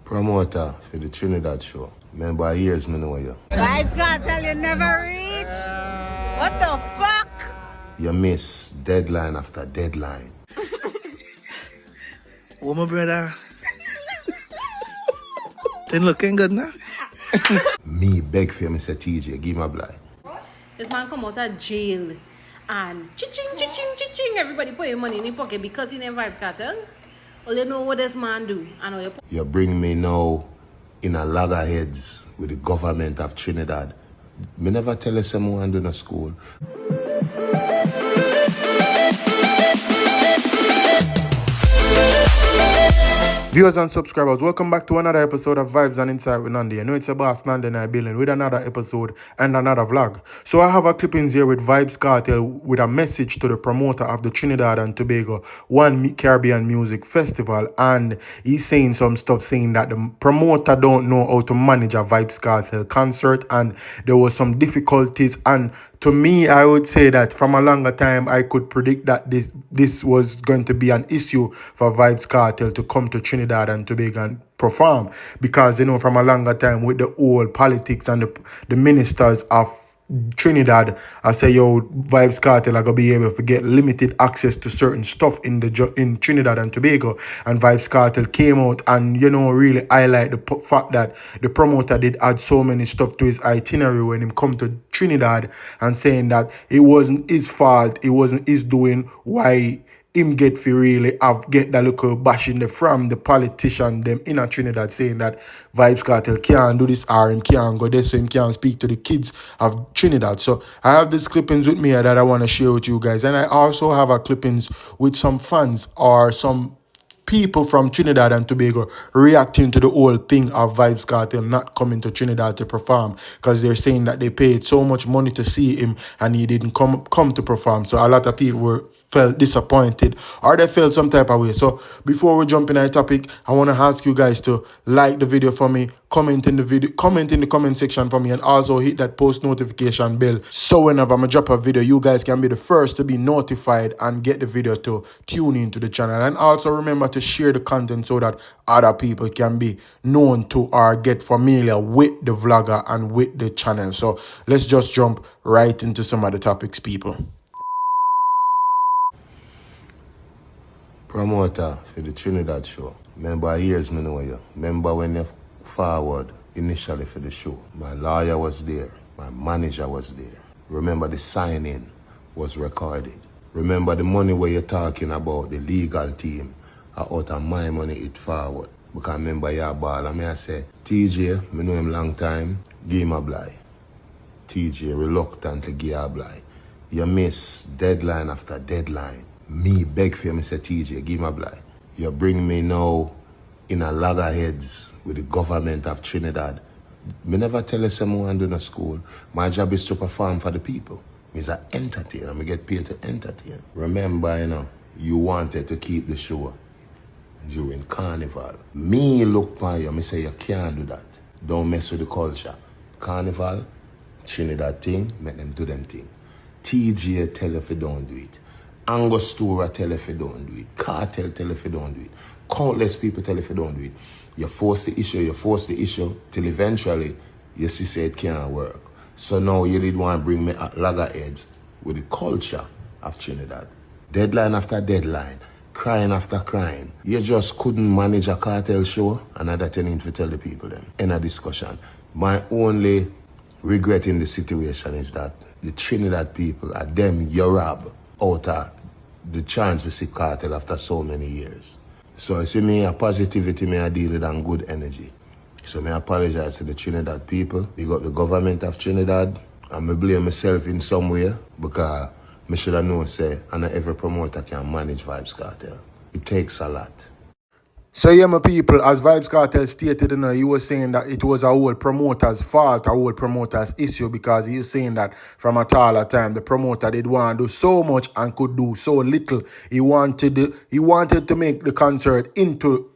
Promoter for the Trinidad show. Remember, years me know you. Vybz Kartel, you never reach. What the fuck? You miss deadline after deadline. Oh, my brother. Then looking good now. Me beg for you, Mr. TJ, give my blind. This man come out of jail and ching, everybody put your money in his pocket because he named Vybz Kartel. Well, you know what this man do. I know You bring me now in a loggerheads with the government of Trinidad. Me never tell you someone do no school. Viewers and subscribers, welcome back to another episode of Vibes and Insight with Nandi. I know it's a boss Nandi and I building with another episode and another vlog. So I have a clippings here with Vybz Kartel with a message to the promoter of the Trinidad and Tobago One Caribbean Music Festival, and he's saying some stuff saying that the promoter don't know how to manage a Vybz Kartel concert and there was some difficulties. And to me, I would say that from a longer time, I could predict that this was going to be an issue for Vybz Kartel to come to Trinidad and Tobago and perform, because, you know, from a longer time with the old politics and the ministers of Trinidad, I say, yo, Vybz Kartel are gonna be able to get limited access to certain stuff in Trinidad and Tobago, and Vybz Kartel came out and, you know, really highlight the fact that the promoter did add so many stuff to his itinerary when him come to Trinidad, and saying that it wasn't his fault, it wasn't his doing why him get that little bashing from the politician them in a Trinidad, saying that Vybz Kartel can't do this or him can't go there, so him can't speak to the kids of Trinidad. So I have these clippings with me that I want to share with you guys, and I also have a clippings with some fans or some people from Trinidad and Tobago reacting to the whole thing of Vybz Kartel not coming to Trinidad to perform, because they're saying that they paid so much money to see him and he didn't come to perform. So a lot of people felt disappointed or they felt some type of way. So before we jump in that topic, I want to ask you guys to like the video for me, comment in the comment section for me, and also hit that post notification bell so whenever I drop a video, you guys can be the first to be notified and get the video to tune into the channel. And also remember to share the content so that other people can be known to or get familiar with the vlogger and with the channel. So let's just jump right into some of the topics, people. Promoter for the Trinidad show. Remember, years me know you. Remember when you forward initially for the show. My lawyer was there. My manager was there. Remember the sign-in was recorded. Remember the money where you're talking about, the legal team, out of my money it forward. Because remember your ball, and I say, TJ, me know him long time, give him a blind. TJ reluctantly give a blind. You miss deadline after deadline. Me beg for you, Mr. TJ, give him a blind. You bring me now in a loggerheads with the government of Trinidad. Me never tell you someone do no school. My job is to perform for the people. Me's an entertainer. Me get paid to entertain. Remember, you know, you wanted to keep the show during Carnival. Me look for you, me say you can't do that. Don't mess with the culture. Carnival, Trinidad thing, make them do them thing. TJ tell you if you don't do it. Angostura tell you if you don't do it. Kartel tell you if you don't do it. Countless people tell you if you don't do it. You force the issue, till eventually you see it can't work. So now you did want to bring me at loggerheads with the culture of Trinidad. Deadline after deadline, crying after crying. You just couldn't manage a Kartel show, and that's what you need to tell the people then. In a discussion. My only regret in the situation is that the Trinidad people are them you rob out of the chance to see Kartel after so many years. So I see me a positivity, me I deal with and good energy. So I apologize to the Trinidad people, big up the government of Trinidad, and I blame myself in some way because I should have known, say, and every promoter can manage Vybz Kartel. It takes a lot. So yeah, my people, as Vybz Kartel stated, he was saying that it was a whole promoter's fault, a whole promoter's issue, because he was saying that from a taller time, the promoter did want to do so much and could do so little. He wanted to make the concert into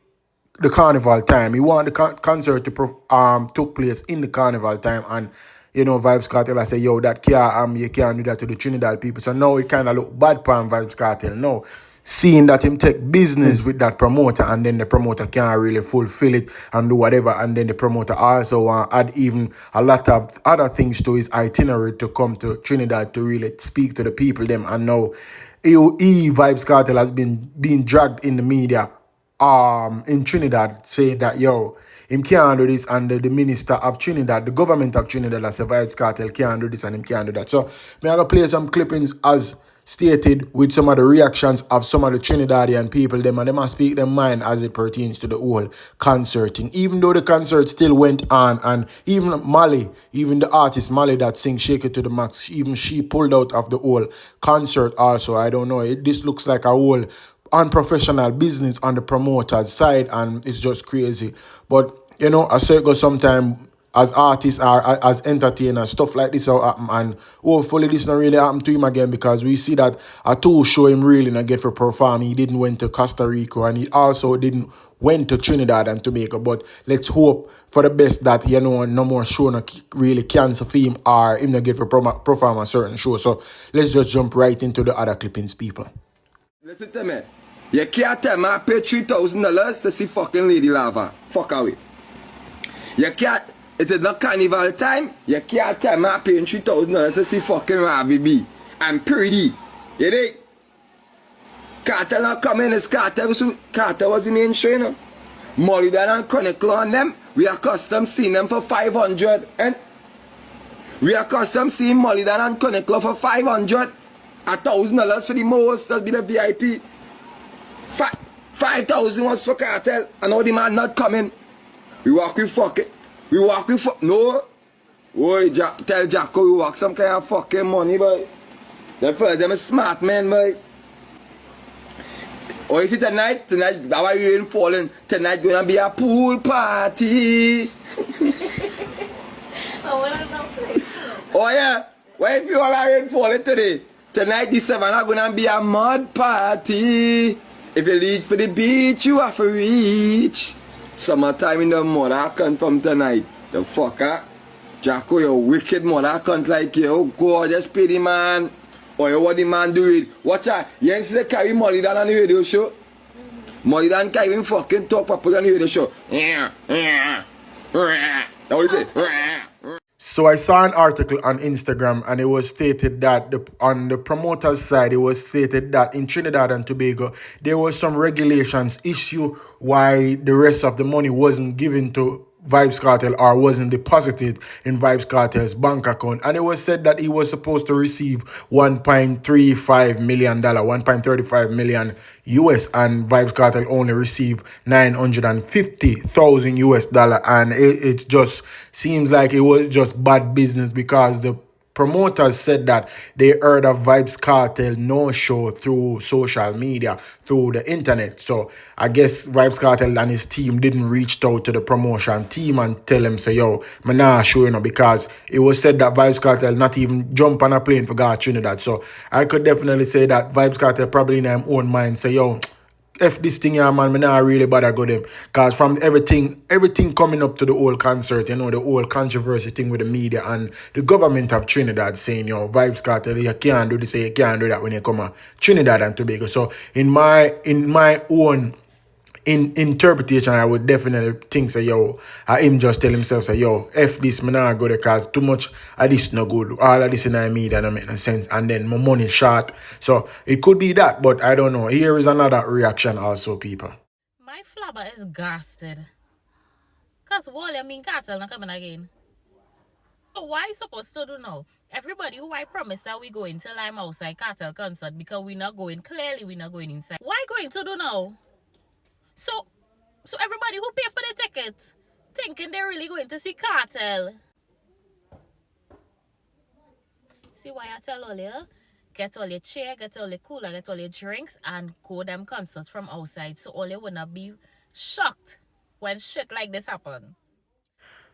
the carnival time. He wanted the concert to took place in the carnival time, and you know, Vybz Kartel, I say, yo, that you can't do that to the Trinidad people. So now it kind of look bad for Vybz Kartel. No, seeing that him take business with that promoter, and then the promoter can't really fulfill it and do whatever, and then the promoter also want to add even a lot of other things to his itinerary to come to Trinidad to really speak to the people them. And now Vybz Kartel has been being dragged in the media in Trinidad, saying that him can't do this, and the minister of Trinidad, the government of Trinidad, as a Vybz Kartel can't do this and him can't do that. So me I gonna play some clippings as stated with some of the reactions of some of the Trinidadian people them, and they must speak their mind as it pertains to the whole concerting. Even though the concert still went on, and even Molly, even the artist Molly that sings Shake It to the Max, even she pulled out of the whole concert also. I don't know, this looks like a whole unprofessional business on the promoter's side, and it's just crazy. But I say it goes sometime as artists or as entertainers, stuff like this will happen, and hopefully this not really happen to him again, because we see that a two show him really not get for perform. He didn't went to Costa Rica, and he also didn't went to Trinidad and Tobago. But let's hope for the best that no more show not really cancel for him, or him not get for perform a certain show. So let's just jump right into the other clippings, people. Listen to me. You can't tell me I pay $3,000 to see fucking Lady Lava. Fuck away. You can't. It is not carnival time. You can't tell me I'm paying $3,000 to see fucking Ravi B. I'm pretty. You dig? Kartel not coming. It's Kartel was the main show, you know. Molly and Chronicle on them. We are accustomed seeing them for 500. And we are accustomed seeing Molly and Chronicle for 500. $1,000 for the most. That's be the VIP. 5,000 was for Kartel. And now the man not coming. We walk with fuck it. We walk with fuck. No. Boy, tell Jacko we walk some kind of fucking money, boy. Them fellas, them a smart man, boy. Oh, you see tonight? Tonight, that's why rain falling. Tonight gonna be a pool party. Oh, yeah. Why if you all are rain falling today? Tonight, the 7th gonna be a mud party. If you reach for the beach, you have to reach. Summertime in the mud, I come from tonight. The fucker. Jacko, you wicked mother, I can't like you. Oh God, just pay the man. Or you what the man do it. Watch out. You ain't see the carry Molly down on the radio show? Molly down carry him fucking talk properly on the radio show. That's what he say. So I saw an article on Instagram, and it was stated that on the promoter's side, it was stated that in Trinidad and Tobago, there was some regulations issue why the rest of the money wasn't given to Vybz Kartel or wasn't deposited in Vybz Kartel's bank account. And it was said that he was supposed to receive $1.35 million, 1.35 million US, and Vybz Kartel only received $950,000 US. And it just seems like it was just bad business, because the promoters said that they heard of Vybz Kartel no-show through social media, through the internet. So I guess Vybz Kartel and his team didn't reach out to the promotion team and tell him, say, yo, I'm not sure, because it was said that Vybz Kartel not even jump on a plane for God Trinidad. So I could definitely say that Vybz Kartel probably in his own mind say, yo, F this thing, yeah, man, me not really bother go them. Because from everything coming up to the whole concert, the whole controversy thing with the media and the government of Trinidad saying, Vybz Kartel, you can't do this, you can't do that when you come to Trinidad and Tobago. So in my own interpretation, I would definitely think, say, him just tell himself, say, F this, me not go there, because too much of this no good. All of this in the media don't make no sense, and then my money short. So it could be that, but I don't know. Here is another reaction also, people. My flabber is gasted. Because Kartel not coming again. So why you supposed to do now? Everybody who I promised that we going till I'm outside Kartel concert, because we not going, clearly we not going inside. Why going to do now? So everybody who pay for the tickets, thinking they're really going to see Kartel. See why I tell all you? Get all your chair, get all your cooler, get all your drinks, and go them concerts from outside, so all you will not be shocked when shit like this happen.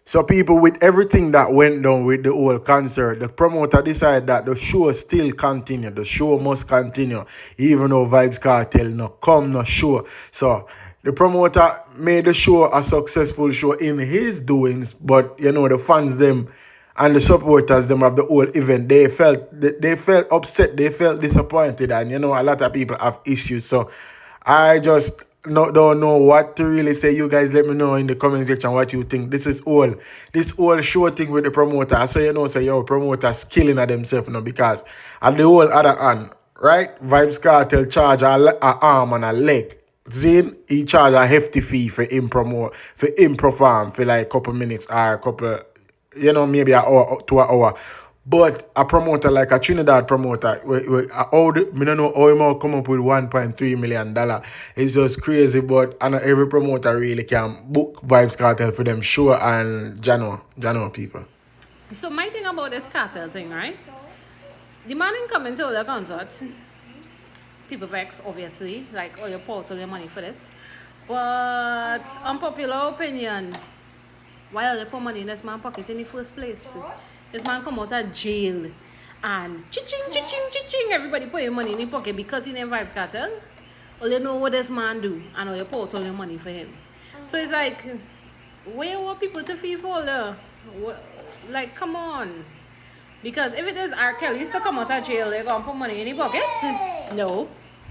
So people, with everything that went down with the whole concert, the promoter decided that the show still continue. The show must continue, even though Vybz Kartel no show. So the promoter made the show a successful show in his doings, but the fans them and the supporters them of the whole event, they felt upset, they felt disappointed, and you know a lot of people have issues. So I just don't know what to really say. You guys let me know in the comment section what you think. This whole show thing with the promoter. So you know, say yo, promoters killing at themselves now because at the whole other hand, right? Vybz Kartel charge a arm and a leg. Zane, he charge a hefty fee for him promote, for him perform for like couple minutes or a couple, you know, maybe an hour to an hour. But a promoter like a Trinidad promoter, I don't know how he might come up with $1.3 million. It's just crazy, but I know every promoter really can book Vybz Kartel for them show and Jano people. So my thing about this Kartel thing, right? The man ain't coming to the concert. People vex, obviously, like, oh, you pour out all your money for this. But unpopular opinion, why all you put money in this man's pocket in the first place? This man come out of jail and ching, everybody put your money in his pocket because he named Vybz Kartel. All you know what this man do and all you pour out all your money for him. So it's like, where you want people to feel for there? Like, come on. Because if it is R. Kelly to come out of jail, they're going to put money in his pocket? No.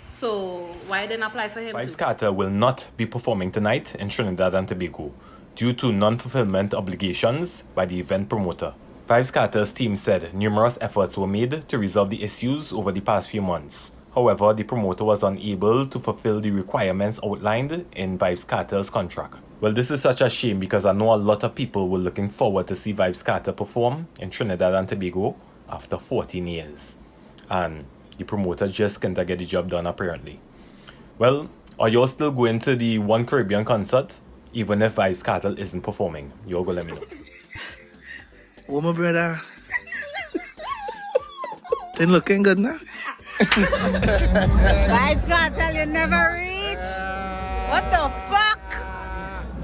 So why didn't apply for him? Vybz Kartel will not be performing tonight in Trinidad and Tobago due to non-fulfillment obligations by the event promoter. Vybz Kartel's team said numerous efforts were made to resolve the issues over the past few months. However, the promoter was unable to fulfill the requirements outlined in Vybz Kartel's contract. Well, this is such a shame because I know a lot of people were looking forward to see Vybz Kartel perform in Trinidad and Tobago after 14 years. And the promoter just can't get the job done apparently. Well, are y'all still going to the One Caribbean concert even if Vybz Kartel isn't performing? Y'all go let me know. Oh, my brother. Thing looking good now. Vybz Kartel, you never reach. What the fuck?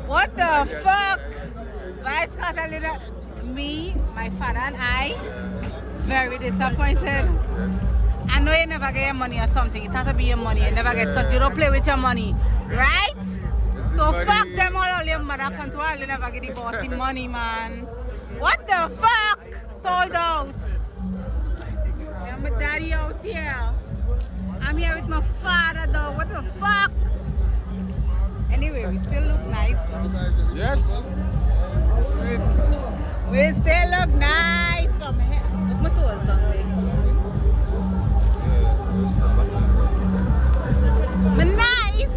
What the fuck? Vybz Kartel, you know, me, my father and I, very disappointed. I know you never get your money or something. It has to be your money. You never get because you don't play with your money. Right? So fuck them all your mother control. You never get the bossy money, man. What the fuck? Sold out. Yeah, my daddy out here. I'm here with my father though. What the fuck? Anyway, we still look nice though. Yes. Sweet. We still look nice from here. Look my toes down there. Nice.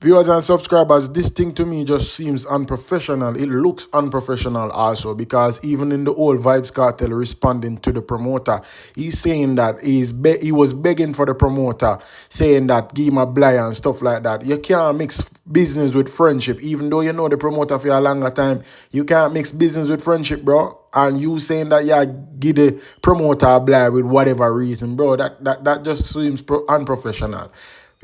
Viewers and subscribers, this thing to me just seems unprofessional. It looks unprofessional also because even in the old Vybz Kartel responding to the promoter, he's saying that he was begging for the promoter, saying that give him a blind and stuff like that. You can't mix business with friendship. Even though you know the promoter for a longer time, you can't mix business with friendship, bro. And you saying that give the promoter a blind with whatever reason, bro, that just seems unprofessional.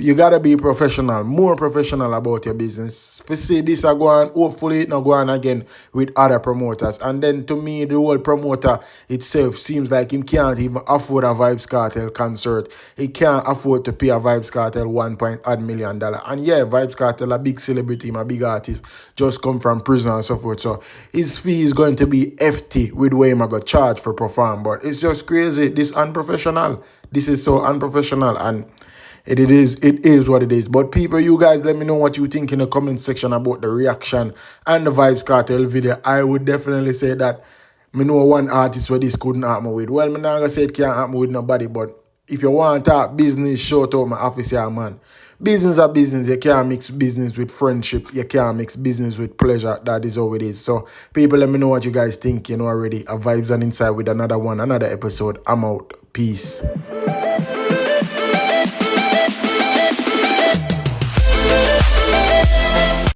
You gotta be professional, more professional about your business. If you see this go on, hopefully it not go on again with other promoters. And then to me, the whole promoter itself seems like he can't even afford a Vybz Kartel concert. He can't afford to pay a Vybz Kartel $1 million. And yeah, Vybz Kartel, a big celebrity, a big artist, just come from prison and so forth. So his fee is going to be hefty with where he got charged for perform. But it's just crazy. This unprofessional. This is so unprofessional and it is what it is. But people, you guys let me know what you think in the comment section about the reaction and the Vybz Kartel video. I would definitely say that me know one artist where this couldn't happen with. Well, me not gonna say it can't happen with nobody, but if you want to talk business, shout out my office here, man. Business are business. You can't mix business with friendship. You can't mix business with pleasure. That is how it is. So, people, let me know what you guys think, already. A Vybz and Inside with another episode. I'm out. Peace.